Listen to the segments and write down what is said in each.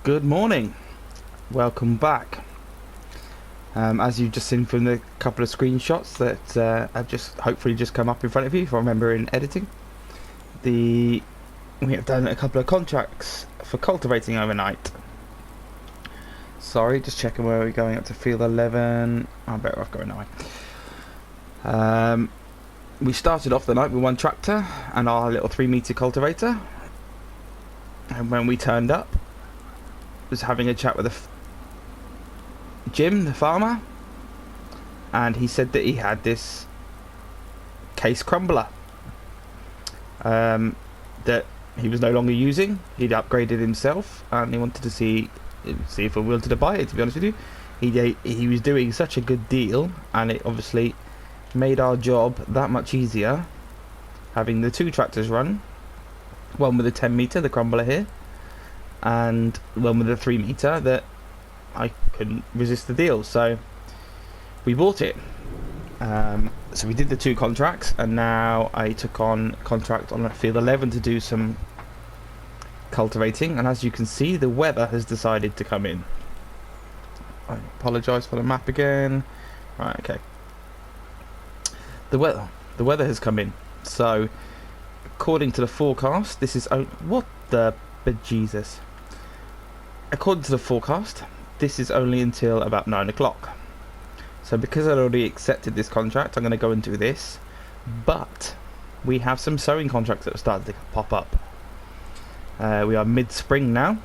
Good morning, welcome back. As you've just seen from the couple of screenshots that have just hopefully just come up in front of you, if I remember in editing, we have done a couple of contracts for cultivating overnight. Sorry, just checking where we're going up to field 11. I'm better off going now. We started off the night with one tractor and our little 3-meter cultivator, and when we turned up, was having a chat with Jim, the farmer, and he said that he had this case crumbler that he was no longer using. He'd upgraded himself and he wanted to see if we wanted to buy it, to be honest with you. He was doing such a good deal, and it obviously made our job that much easier having the two tractors run, one with a 10-meter, the crumbler here, and one with a 3-meter, that I couldn't resist the deal, so we bought it. So we did the two contracts, and now I took on contract on field 11 to do some cultivating, and as you can see, the weather has decided to come in. I apologise for the map again. Right, okay. The weather has come in, so according to the forecast, this is what the bejesus. According to the forecast, this is only until about 9 o'clock. So because I'd already accepted this contract, I'm going to go and do this. But we have some sowing contracts that have started to pop up. We are mid-spring now,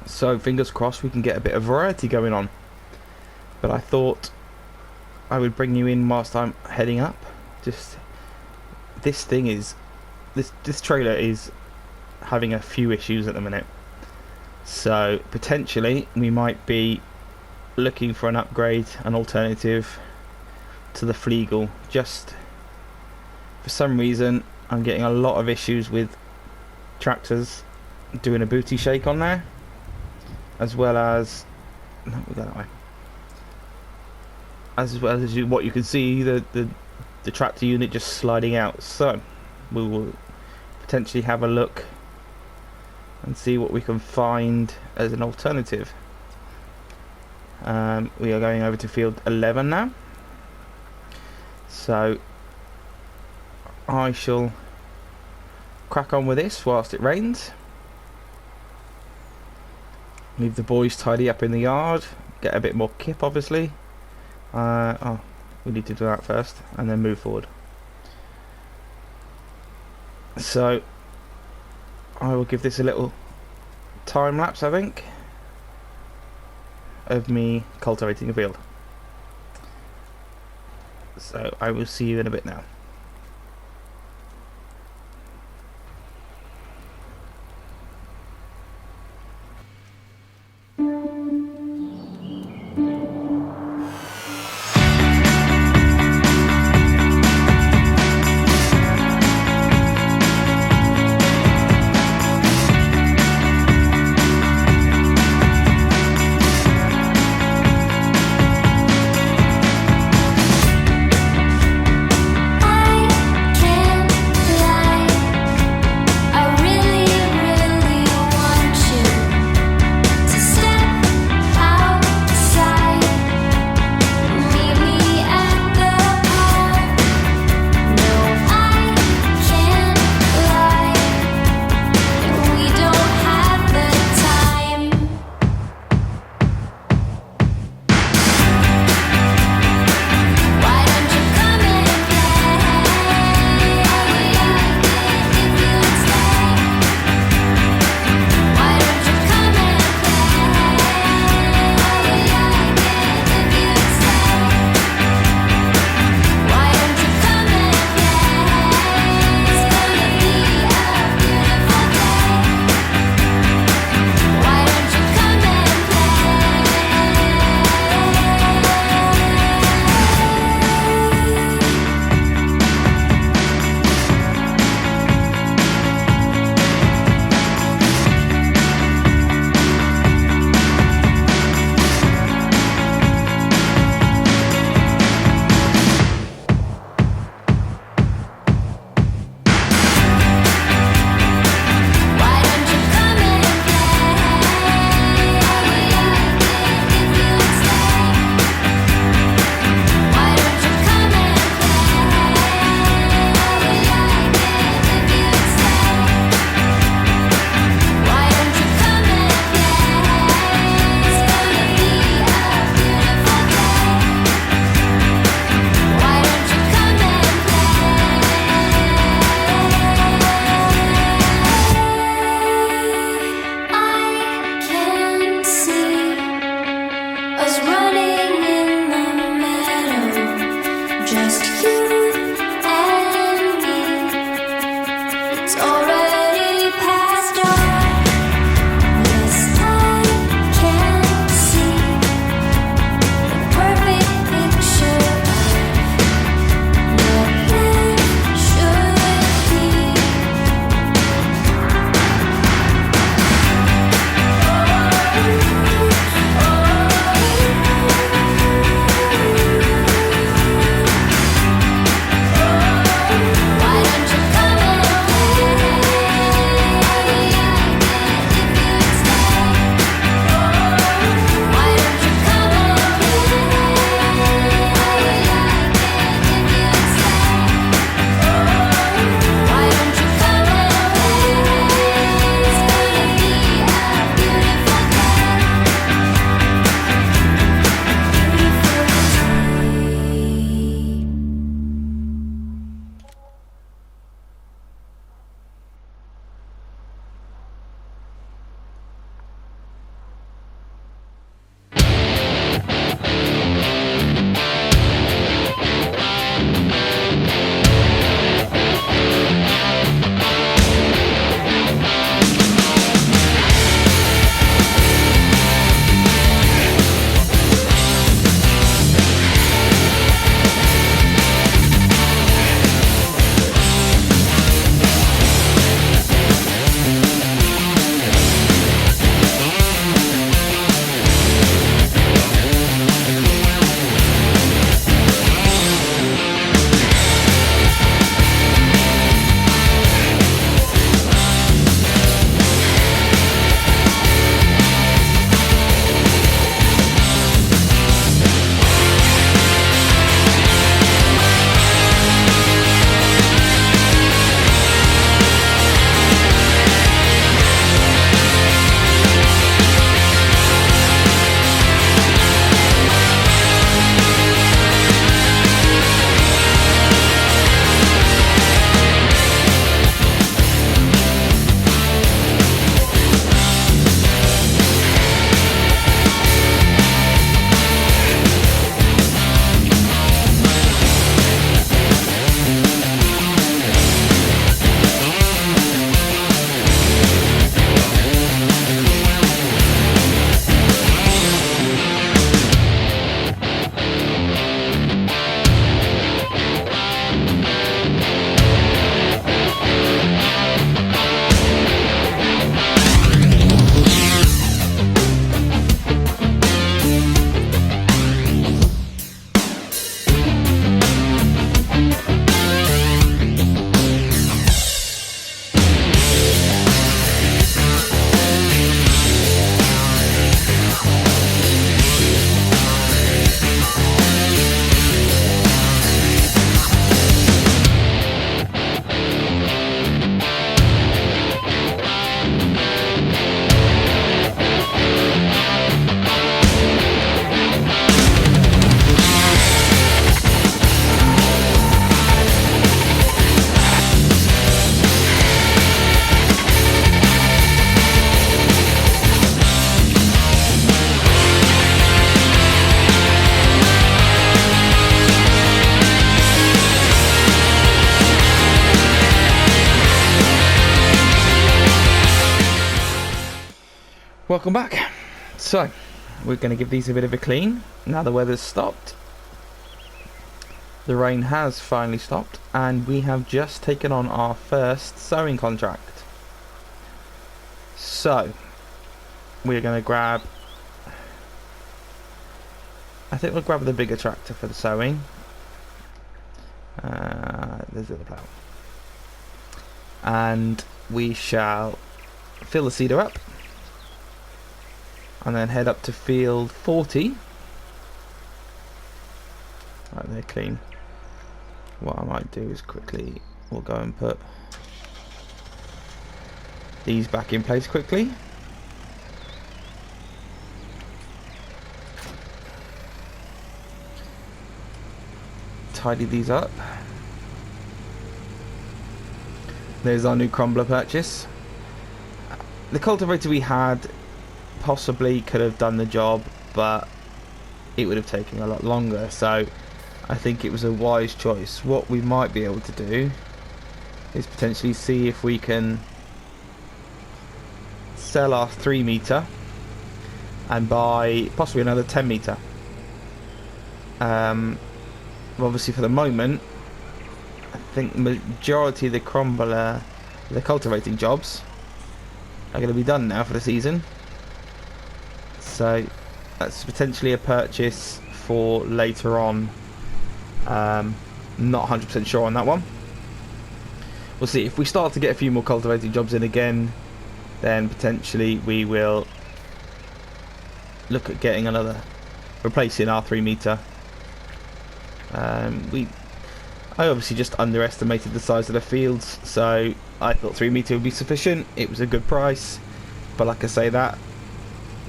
so fingers crossed we can get a bit of variety going on. But I thought I would bring you in whilst I'm heading up. Just this trailer is having a few issues at the minute, so potentially we might be looking for an upgrade, an alternative to the Flegel. Just for some reason I'm getting a lot of issues with tractors doing a booty shake on there, as well as what you can see, the tractor unit just sliding out. So we will potentially have a look and see what we can find as an alternative. We are going over to field 11 now, so I shall crack on with this whilst it rains. Leave the boys tidy up in the yard, get a bit more kip obviously. We need to do that first and then move forward. So I will give this a little time lapse, I think, of me cultivating a field. So I will see you in a bit now. I Welcome back. So, we're going to give these a bit of a clean. Now the weather's stopped. The rain has finally stopped, and we have just taken on our first sowing contract. So, we're going to grab... I think we'll grab the bigger tractor for the sowing. There's the other plough. And we shall fill the seeder up. And then head up to field 40. Right, they're clean. What I might do is quickly, we'll go and put these back in place quickly. Tidy these up. There's our new crumbler purchase. The cultivator we had possibly could have done the job, but it would have taken a lot longer, so I think it was a wise choice. What we might be able to do is potentially see if we can sell our 3 meter and buy possibly another 10 meter. Obviously for the moment I think the majority of the crumbler, the cultivating jobs are going to be done now for the season. So that's potentially a purchase for later on. Not 100% sure on that one. We'll see. If we start to get a few more cultivating jobs in again, then potentially we will look at getting another, replacing our 3 meter. I obviously just underestimated the size of the fields, so I thought 3 meter would be sufficient. It was a good price, but like I say, that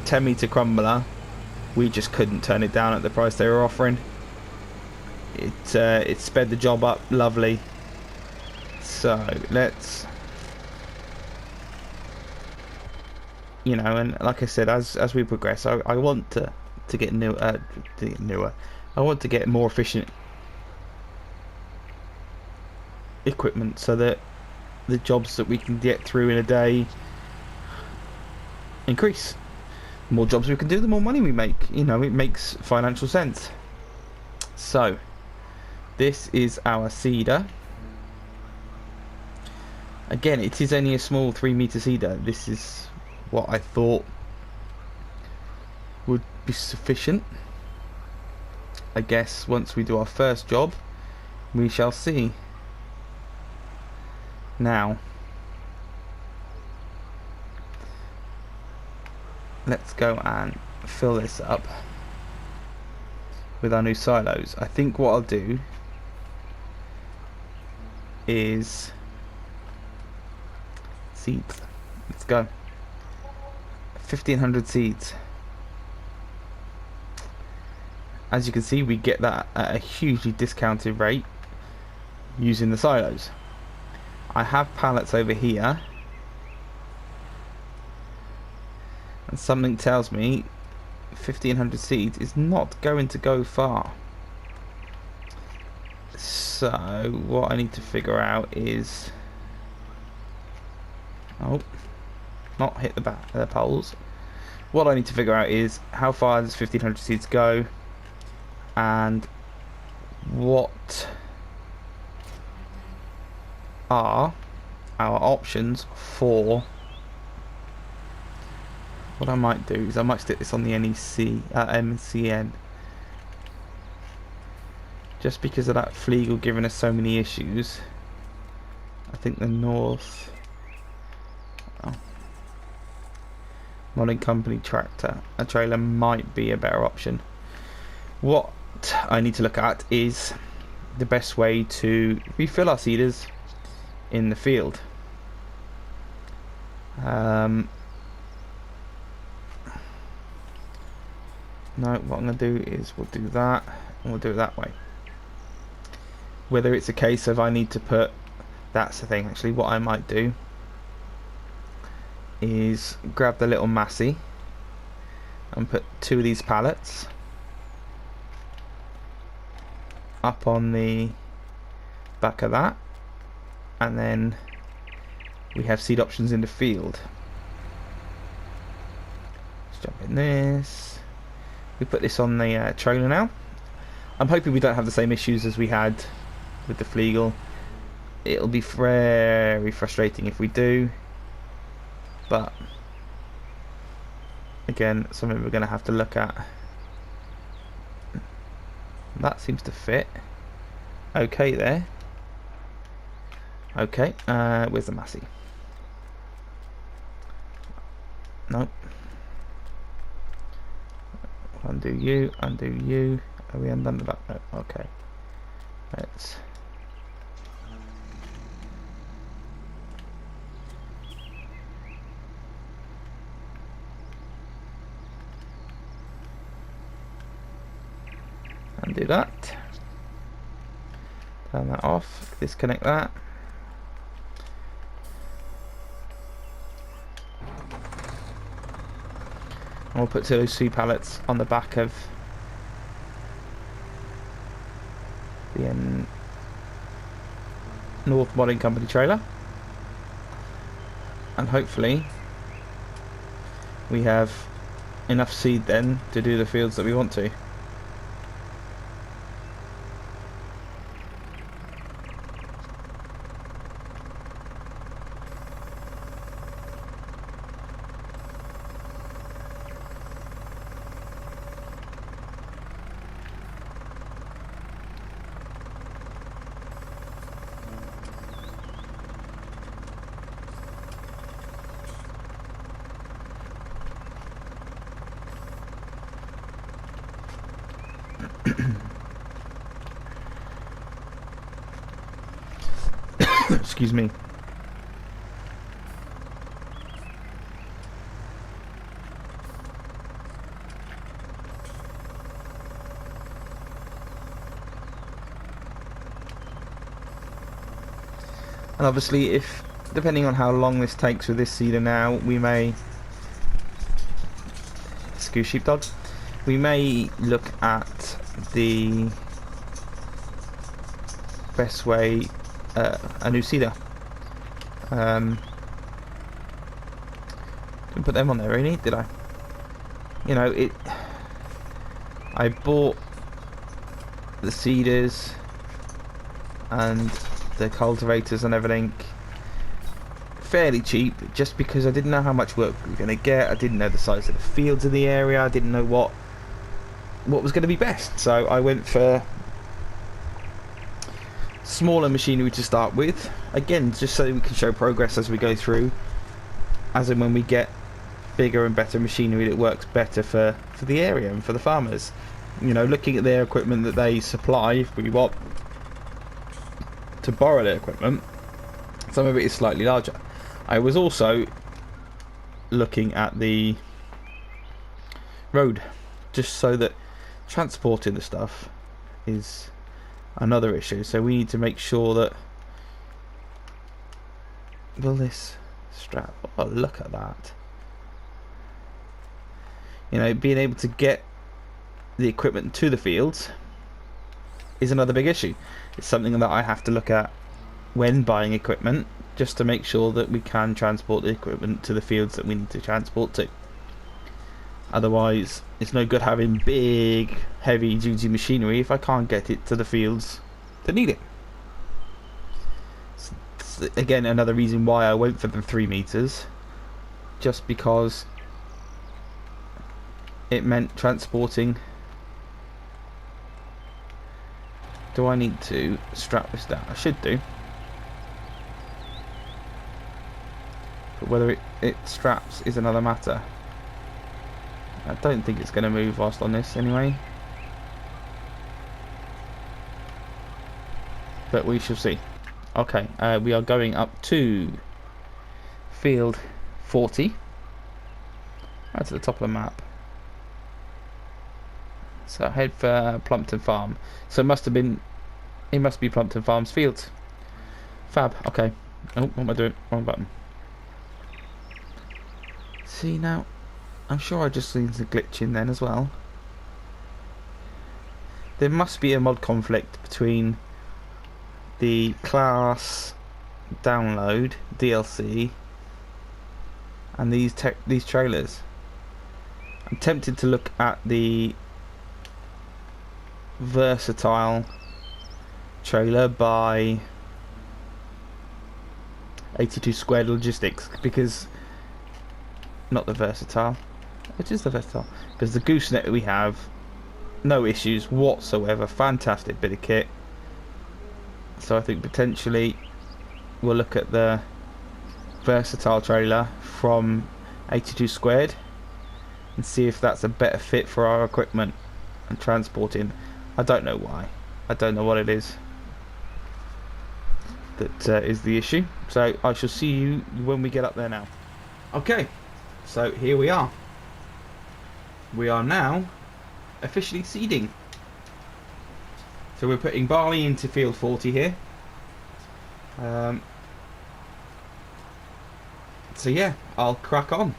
10 meter crumbler, we just couldn't turn it down at the price they were offering. It sped the job up lovely. So let's, you know, and like I said, as we progress, I want to get newer. I want to get more efficient equipment so that the jobs that we can get through in a day increase. The more jobs we can do, the more money we make. You know, it makes financial sense. So this is our seeder. Again, it is only a small 3 meter seeder. This is what I thought would be sufficient. I guess once we do our first job, we shall see. Now, let's go and fill this up with our new silos. I think what I'll do is seeds. Let's go. 1,500 seeds. As you can see, we get that at a hugely discounted rate using the silos. I have pallets over here, and something tells me 1,500 seeds is not going to go far. So what I need to figure out is, oh, not hit the poles. What I need to figure out is how far does 1,500 seeds go, and what are our options for. What I might do is I might stick this on the MCN, just because of that Flegel giving us so many issues. I think the North Modern Company tractor, a trailer, might be a better option. What I need to look at is the best way to refill our seeders in the field. No, what I'm going to do is we'll do that, and we'll do it that way. Whether it's a case of I need to put, that's the thing actually, what I might do is grab the little Massey and put 2 of these pallets up on the back of that, and then we have seed options in the field. Let's jump in this. We put this on the trailer now. I'm hoping we don't have the same issues as we had with the Flegel. It'll be very frustrating if we do, but again, something we're going to have to look at. That seems to fit okay there. Okay, where's the Massey? Nope. Undo you, undo you. Are we undone the back? No, okay. Let's undo that. Turn that off. Disconnect that. And we'll put those 2 pallets on the back of the North Modding Company trailer, and hopefully we have enough seed then to do the fields that we want to. Excuse me. And obviously, if depending on how long this takes with this seeder now, we may excuse sheepdog. We may look at the best way. A new seeder. Didn't put them on there really, did I? You know, I bought the seeders and the cultivators and everything fairly cheap, just because I didn't know how much work we were going to get. I didn't know the size of the fields in the area. I didn't know what was going to be best, so I went for smaller machinery to start with, again just so we can show progress as we go through, as in when we get bigger and better machinery that works better for the area and for the farmers. You know, looking at their equipment that they supply, if we want to borrow their equipment, some of it is slightly larger. I was also looking at the road, just so that transporting the stuff is another issue, so we need to make sure that will this strap, oh look at that, you know, being able to get the equipment to the fields is another big issue. It's something that I have to look at when buying equipment, just to make sure that we can transport the equipment to the fields that we need to transport to. Otherwise, it's no good having big, heavy-duty machinery if I can't get it to the fields that need it. So, again, another reason why I went for the 3 meters, just because it meant transporting. Do I need to strap this down? I should do. But whether it straps is another matter. I don't think it's going to move whilst on this anyway, but we shall see. Okay, we are going up to field 40, right to the top of the map. So head for Plumpton Farm. So it must be Plumpton Farms fields. Fab. Okay. Oh, what am I doing? Wrong button. See now. I'm sure I just seen the glitch in then as well. There must be a mod conflict between the class download DLC and these trailers. I'm tempted to look at the versatile trailer by 82 Squared Logistics, because not the versatile, which is the versatile, because the gooseneck that we have, no issues whatsoever, fantastic bit of kit. So I think potentially we'll look at the versatile trailer from 82 Squared and see if that's a better fit for our equipment and transporting. I don't know why, I don't know what it is that is the issue. So I shall see you when we get up there now. Okay, so here we are. We are now officially seeding. So we're putting barley into field 40 here. So yeah, I'll crack on.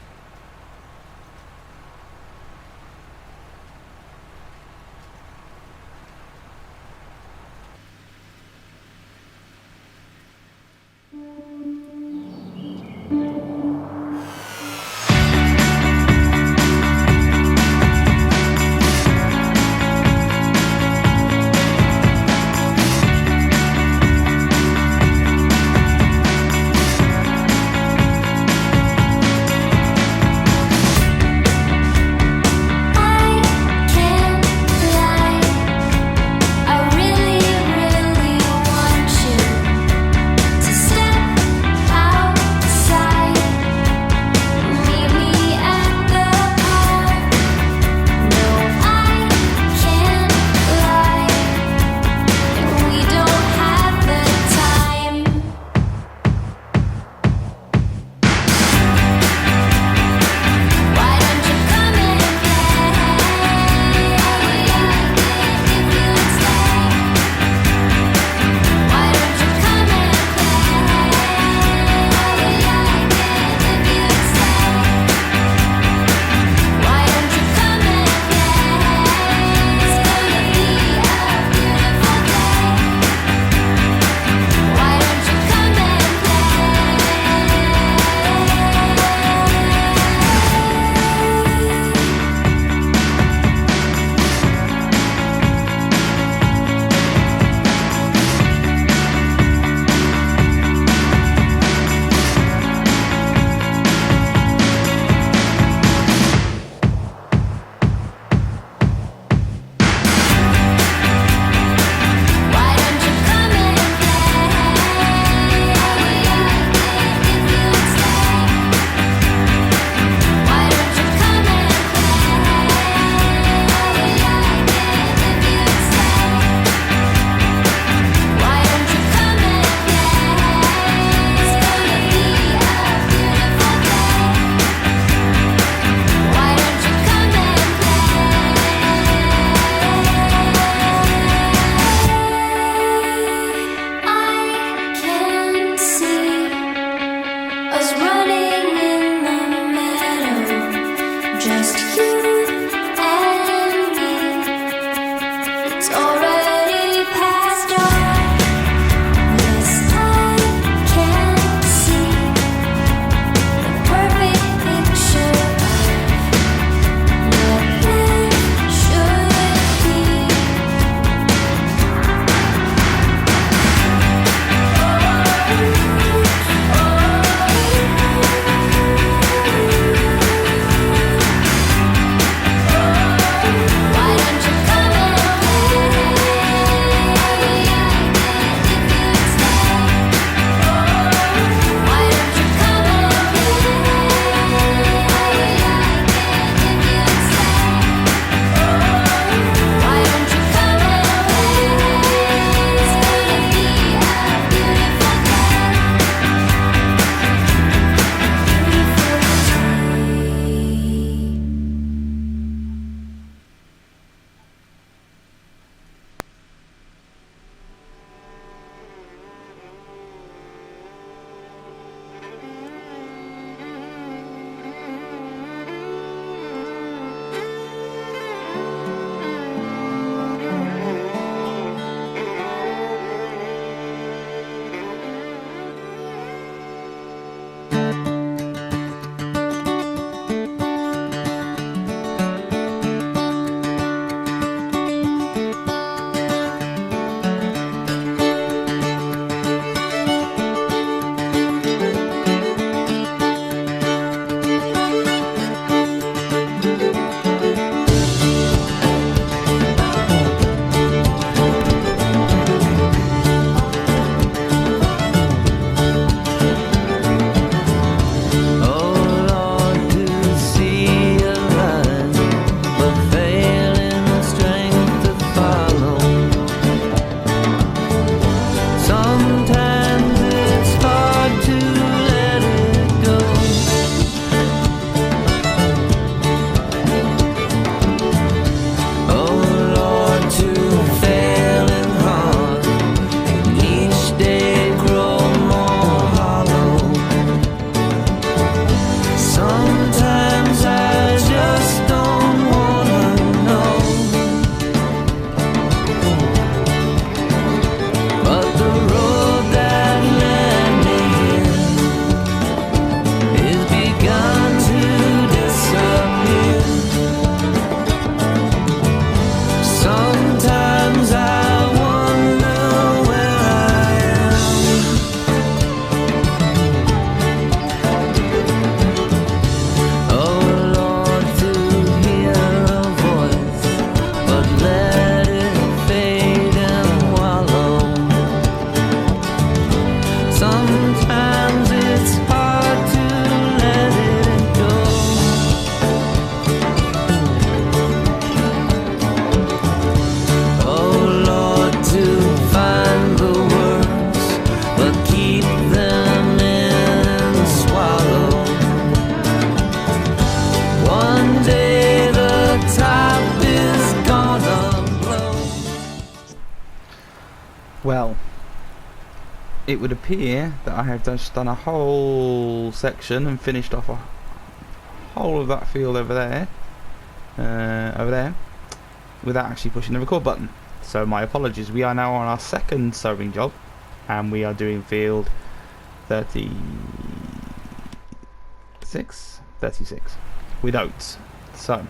Well, it would appear that I have just done a whole section and finished off a whole of that field over there, without actually pushing the record button. So my apologies. We are now on our second sowing job, and we are doing field 36 with oats. So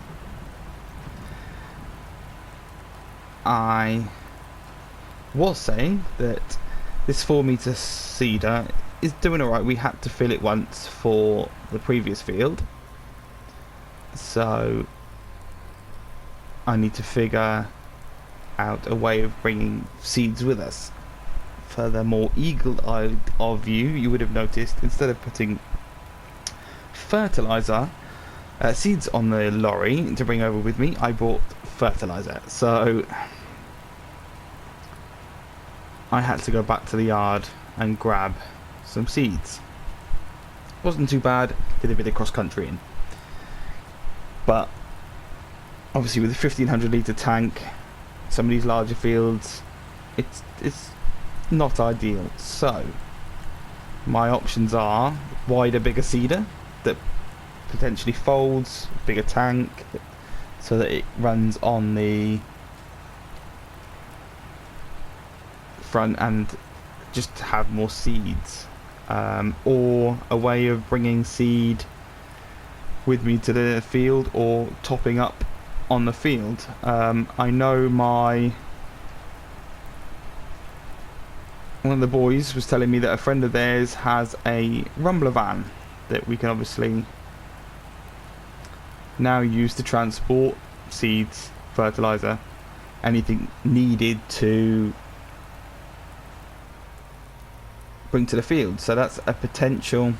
I was saying that this 4 meter seeder is doing alright. We had to fill it once for the previous field, so I need to figure out a way of bringing seeds with us. For the more eagle-eyed of you would have noticed, instead of putting fertilizer seeds on the lorry to bring over with me, I brought fertilizer. So I had to go back to the yard and grab some seeds. Wasn't too bad, did a bit of cross-country in. But obviously with a 1500 litre tank, some of these larger fields, it's not ideal. So my options are wider, bigger seeder that potentially folds, bigger tank so that it runs on the front and just have more seeds, or a way of bringing seed with me to the field or topping up on the field. I know one of the boys was telling me that a friend of theirs has a rumbler van that we can obviously now use to transport seeds, fertilizer, anything needed to bring to the field. So that's a potential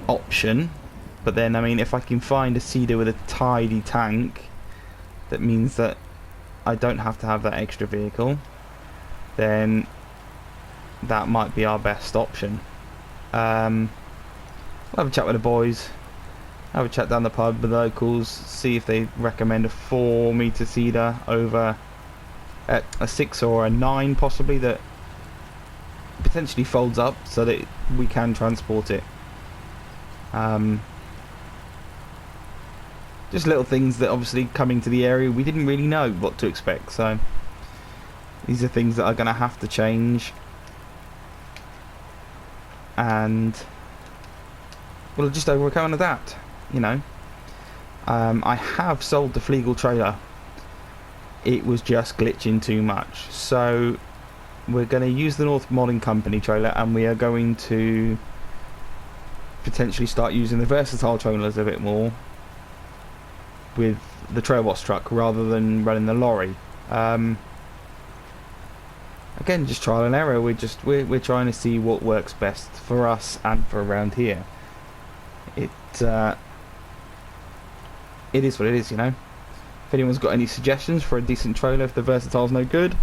option. But then, I mean, if I can find a seeder with a tidy tank, that means that I don't have to have that extra vehicle, then that might be our best option. We'll have a chat with the boys, have a chat down the pub with the locals, see if they recommend a 4 meter seeder over a 6 or a 9 possibly, that potentially folds up so that we can transport it. Just little things that obviously coming to the area we didn't really know what to expect, so these are things that are going to have to change, and we'll just overcome that, you know. I have sold the Flegel trailer. It was just glitching too much, so we're going to use the North Modding Company trailer, and we are going to potentially start using the versatile trailers a bit more with the Trailboss truck rather than running the lorry. Again, just trial and error. We're trying to see what works best for us and for around here. It is what it is, you know. If anyone's got any suggestions for a decent trailer, if the versatile's no good,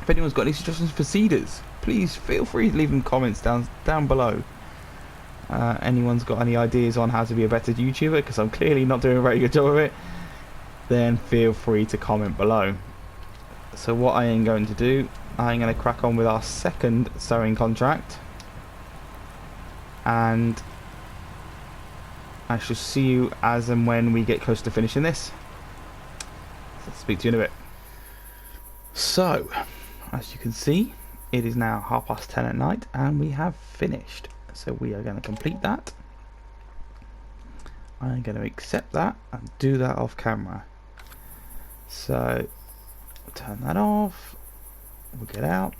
if anyone's got any suggestions for seeders, please feel free to leave them comments down below. Anyone's got any ideas on how to be a better YouTuber, because I'm clearly not doing a very good job of it, then feel free to comment below. So what I am going to do, I'm going to crack on with our second sowing contract, and I shall see you as and when we get close to finishing this. So I'll speak to you in a bit. So, as you can see, it is now 10:30 at night and we have finished. So we are going to complete that. I'm going to accept that and do that off camera. So turn that off. We'll get out.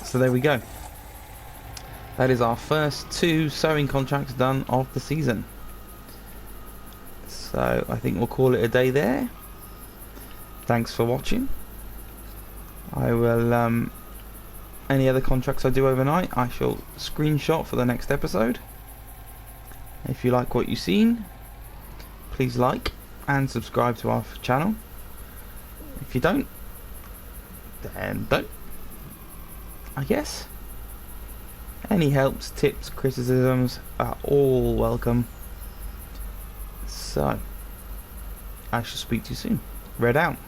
So there we go. That is our first 2 sowing contracts done of the season. So I think we'll call it a day there. Thanks for watching. I will any other contracts I do overnight I shall screenshot for the next episode. If you like what you've seen, please like and subscribe to our channel. If you don't, then don't, I guess. Any helps, tips, criticisms are all welcome. So I shall speak to you soon. Red out.